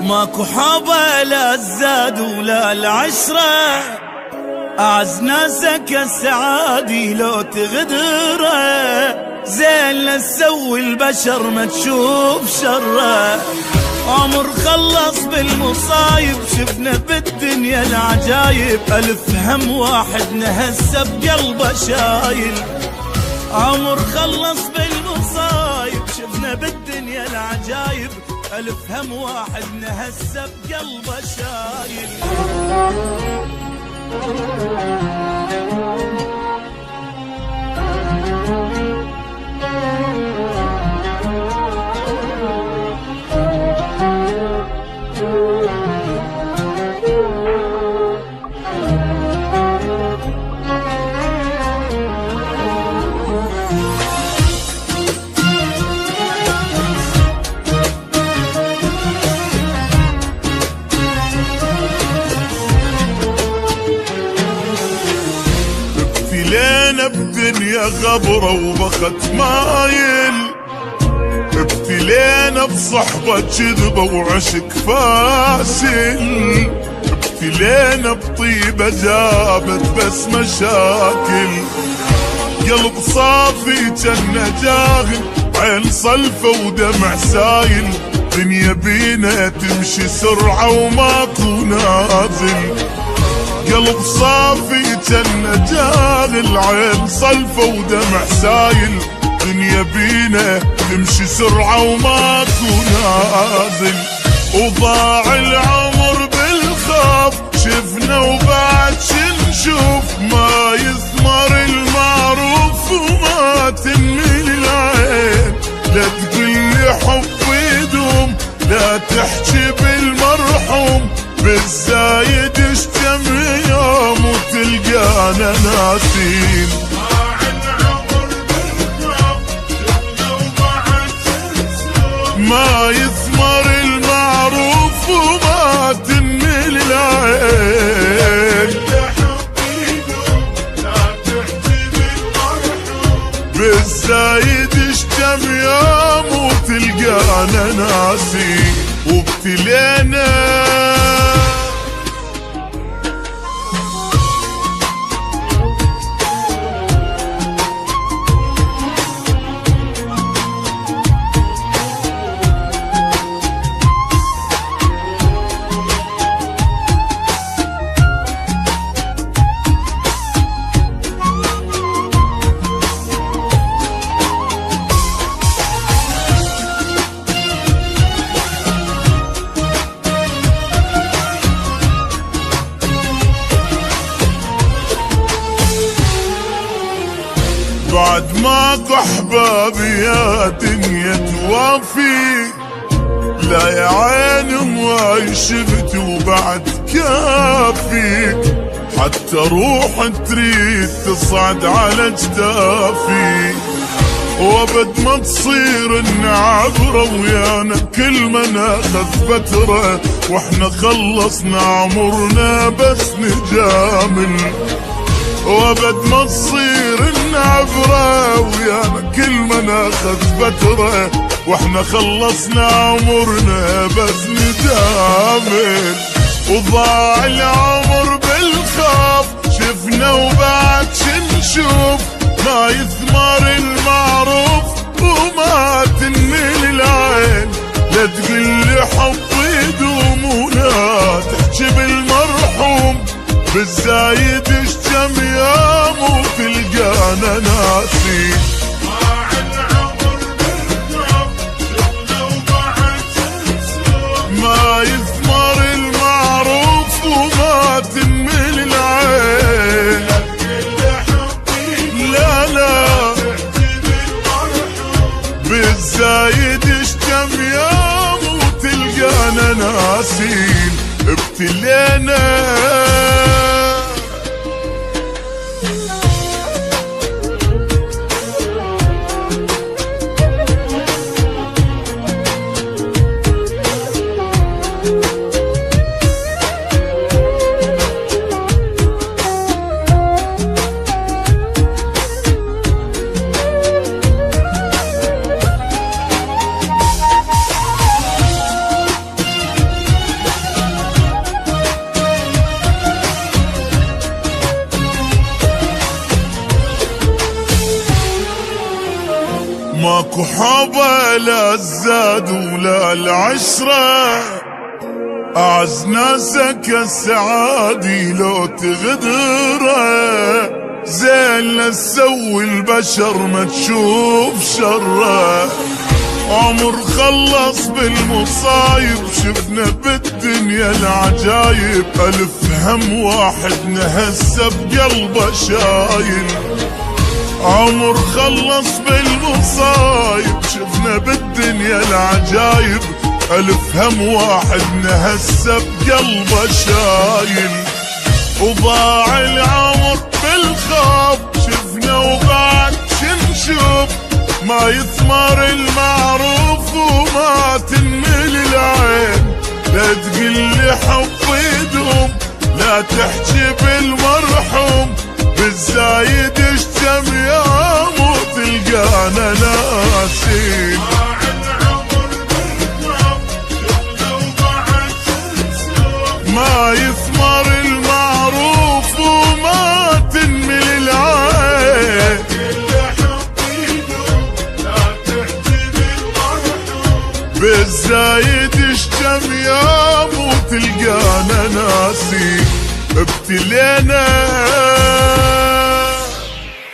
ماكو حابة لا الزاد ولا العشرة، أعز ناسك السعادي لو تغدره، زين لا تسوي البشر ما تشوف شره. عمر خلص بالمصايب شفنا بالدنيا العجايب، ألف هم واحد نهسه بقلبه شايل. عمر خلص بالمصايب شفنا بالدنيا العجايب، ألف هم واحد نهسه بقلبه شايل. ابتلينا بدنيا غبرة وبخت مايل، ابتلينا بصحبة كذبة وعشق فاشل، ابتلينا بطيبة جابت بس مشاكل. قلب صافي جنة جاهل، عين صلفة ودمع سايل، دنيا بينا تمشي سرعة وماكو نازل. قلب صافي جنة جاهل، عين صلفة ودمع سايل، دنيا بينا تمشي سرعة وماكو نازل. وضاع العمر بالخوف شفنا وبعد شنشوف، ما يثمر المعروف وما تنمي العين. لا تقلي حب يدوم، لا تحكي بالمرحوم، بالزايد اشتم يوم وتلقانا ناسين. ما يثمر المعروف وما تنمي العين. بالزايد اشتم يوم وتلقانا ناسين. وابتلينا بعد ماكو احبابي يا دنيا توافي، لا يا عيني هواي شفت وبعد كافي، حتى روح تريد تصعد على جدافي. وابد ما تصير النعبرة ويانا كل ما ناخذ فترة، واحنا خلصنا عمرنا بس نجامل. وابد ما تصير النعبرة ويانا كل ما ناخذ فترة، واحنا خلصنا عمرنا بس نجامل. وضاع العمر بالخوف شفنا وبعد شنشوف، ما يثمر المعروف وما تنمي العين. لا تقلي حب يدوم ولا تحكي بالمرحوم، بالزايد اشتم يوم وتلقانا ناسين. ما يثمر المعروف وما تنمي العين. لا لا بالزايد اشتم يوم وتلقانا ناسين. ابتلينا ماكو حبة لا الزاد ولا العشرة، أعز ناسك السعادي لو تغدره، زين لا تسوي البشر ما تشوف شره. عمر خلص بالمصايب شفنا بالدنيا العجايب، ألف هم واحد نهسه بقلبه شايل. عمر خلص بالمصايب شفنا بالدنيا العجايب، ألف هم واحد نهسه بقلبه شايل. وضاع العمر بالخوف شفنا وبعد شنشوف، ما يثمر المعروف وما تنمل العين. لا تقلي حب يدوم لا تحكي بالمرحوم، بالزايد اشتم يوم وتلقانا ناسين. ما يثمر المعروف وما تنمل العين، بالزايد اشتم يوم وتلقانا ناسين. ابتلينا